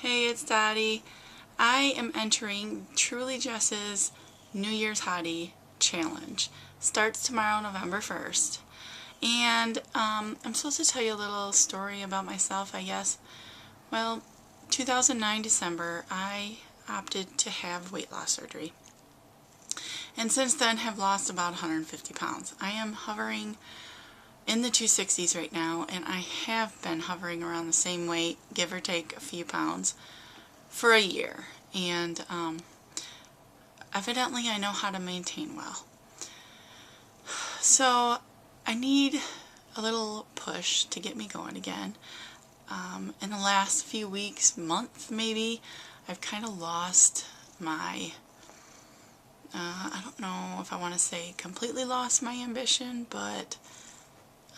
Hey, it's Dottie. I am entering Truly Jess's New Year's Hottie Challenge. Starts tomorrow, November 1st. And I'm supposed to tell you a little story about myself, I guess. Well, 2009 December, I opted to have weight loss surgery. And since then have lost about 150 pounds. I am hovering in the 260s right now, and I have been hovering around the same weight, give or take a few pounds, for a year. And evidently I know how to maintain well. So I need a little push to get me going again. In the last few weeks, month maybe, I've kind of lost my, I don't know if I want to say completely lost my ambition, but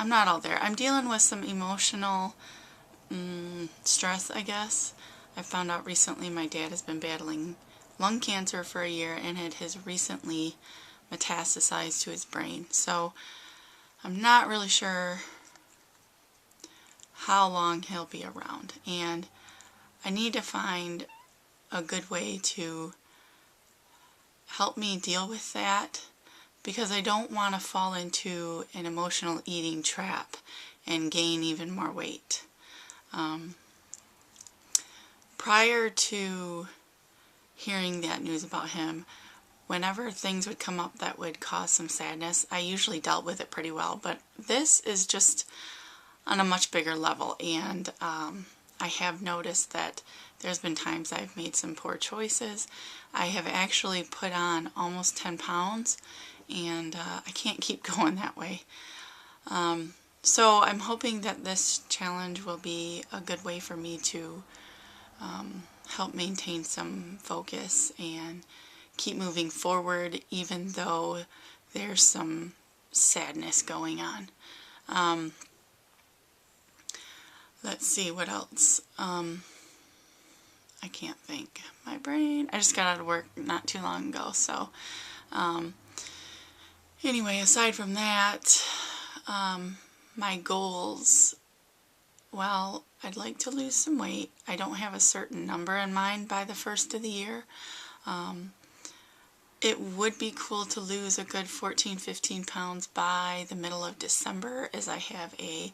I'm not all there. I'm dealing with some emotional stress, I guess. I found out recently my dad has been battling lung cancer for a year, and it has recently metastasized to his brain. So I'm not really sure how long he'll be around, and I need to find a good way to help me deal with that, because I don't want to fall into an emotional eating trap and gain even more weight. Prior to hearing that news about him, whenever things would come up that would cause some sadness, I usually dealt with it pretty well. But this is just on a much bigger level, and I have noticed that there's been times I've made some poor choices. I have actually put on almost 10 pounds, and I can't keep going that way. So I'm hoping that this challenge will be a good way for me to help maintain some focus and keep moving forward, even though there's some sadness going on. Let's see, what else? I can't think. My brain. I just got out of work not too long ago, so anyway, aside from that, my goals, well, I'd like to lose some weight. I don't have a certain number in mind by the first of the year. It would be cool to lose a good 14-15 pounds by the middle of December, as I have a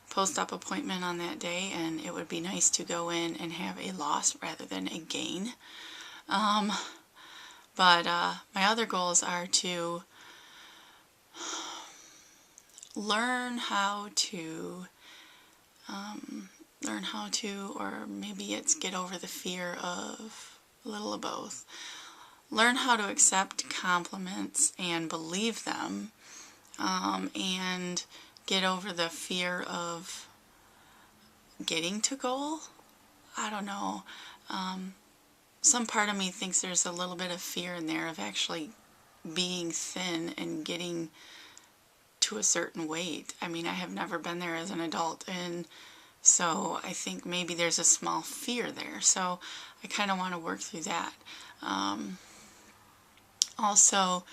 post-op appointment on that day, and it would be nice to go in and have a loss rather than a gain. But my other goals are to learn how to, or maybe it's get over the fear of, a little of both. Learn how to accept compliments and believe them, and get over the fear of getting to goal. I don't know. Some part of me thinks there's a little bit of fear in there of actually being thin and getting to a certain weight. I mean, I have never been there as an adult, and so I think maybe there's a small fear there. So I kind of want to work through that. Also,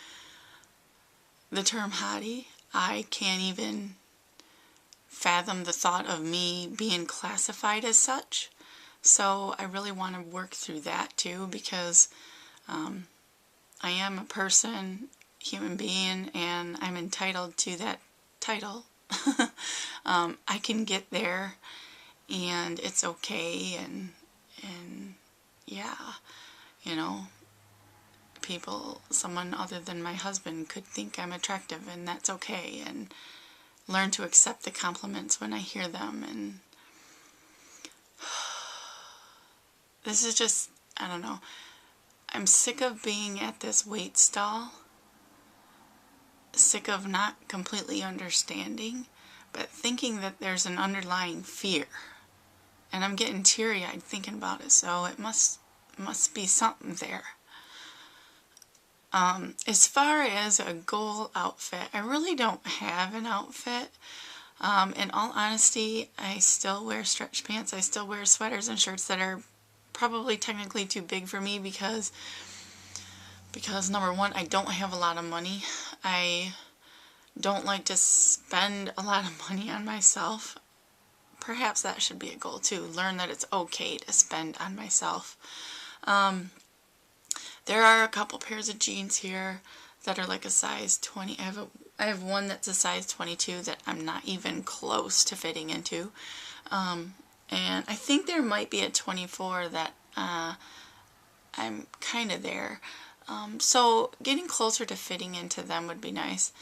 the term hottie, I can't even fathom the thought of me being classified as such. So I really want to work through that too, because I am a person, human being, and I'm entitled to that title. I can get there, and it's okay, and yeah, you know, someone other than my husband could think I'm attractive, and that's okay, and learn to accept the compliments when I hear them. And this is just, I don't know, I'm sick of being at this weight stall, sick of not completely understanding, but thinking that there's an underlying fear, and I'm getting teary-eyed thinking about it, so it must be something there. As far as a goal outfit, I really don't have an outfit. In all honesty, I still wear stretch pants. I still wear sweaters and shirts that are probably technically too big for me, because number one, I don't have a lot of money. I don't like to spend a lot of money on myself, perhaps that should be a goal too. Learn that it's okay to spend on myself. There are a couple pairs of jeans here that are like a size 20. I have one that's a size 22 that I'm not even close to fitting into. And I think there might be a 24 that I'm kind of there. So getting closer to fitting into them would be nice.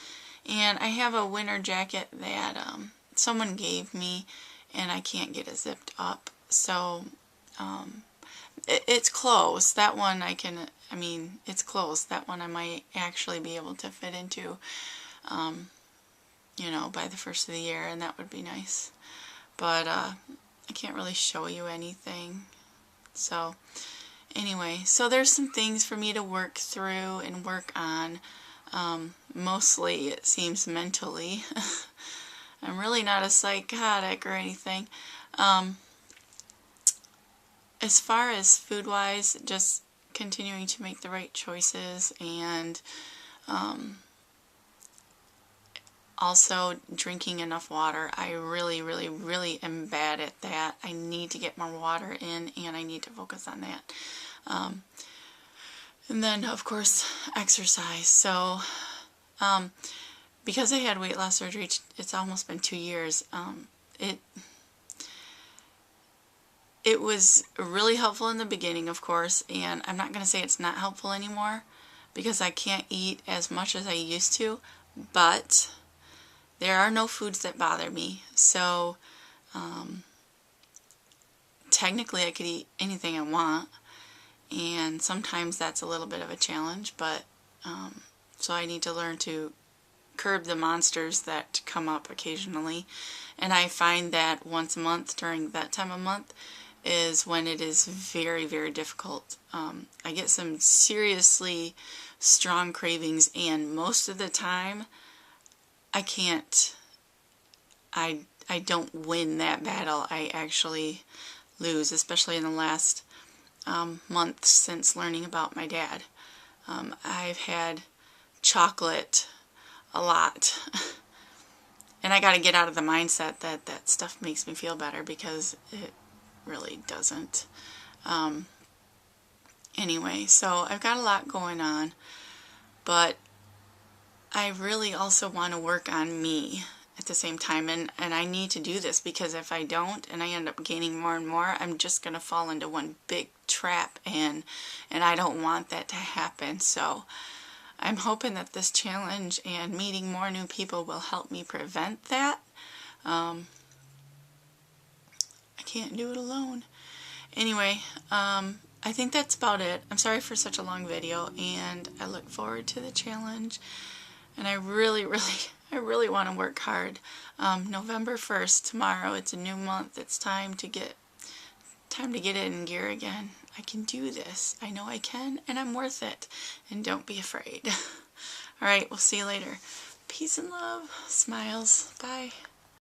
And I have a winter jacket that someone gave me, and I can't get it zipped up. So it's close. That one it's close. That one I might actually be able to fit into, you know, by the first of the year, and that would be nice. But I can't really show you anything. So anyway, so there's some things for me to work through and work on. Mostly it seems mentally. I'm really not a psychotic or anything. As far as food-wise, just continuing to make the right choices, and also drinking enough water. I really, really, really am bad at that. I need to get more water in, and I need to focus on that. And then, of course, exercise. So, because I had weight loss surgery, it's almost been 2 years. It was really helpful in the beginning, of course, and I'm not going to say it's not helpful anymore because I can't eat as much as I used to, but there are no foods that bother me, so technically I could eat anything I want, and sometimes that's a little bit of a challenge, but so I need to learn to curb the monsters that come up occasionally, and I find that once a month during that time of month is when it is very, very difficult. I get some seriously strong cravings, and most of the time I can't, I don't win that battle. I actually lose, especially in the last month since learning about my dad. I've had chocolate a lot. And I got to get out of the mindset that that stuff makes me feel better, because it really doesn't. Anyway, so I've got a lot going on, but I really also want to work on me at the same time, and I need to do this, because if I don't and I end up gaining more and more, I'm just going to fall into one big trap, and I don't want that to happen. So I'm hoping that this challenge and meeting more new people will help me prevent that. I can't do it alone. Anyway, I think that's about it. I'm sorry for such a long video, and I look forward to the challenge. And I really, really want to work hard. November 1st, tomorrow, it's a new month. It's time to get it in gear again. I can do this. I know I can, and I'm worth it. And don't be afraid. All right, we'll see you later. Peace and love. Smiles. Bye.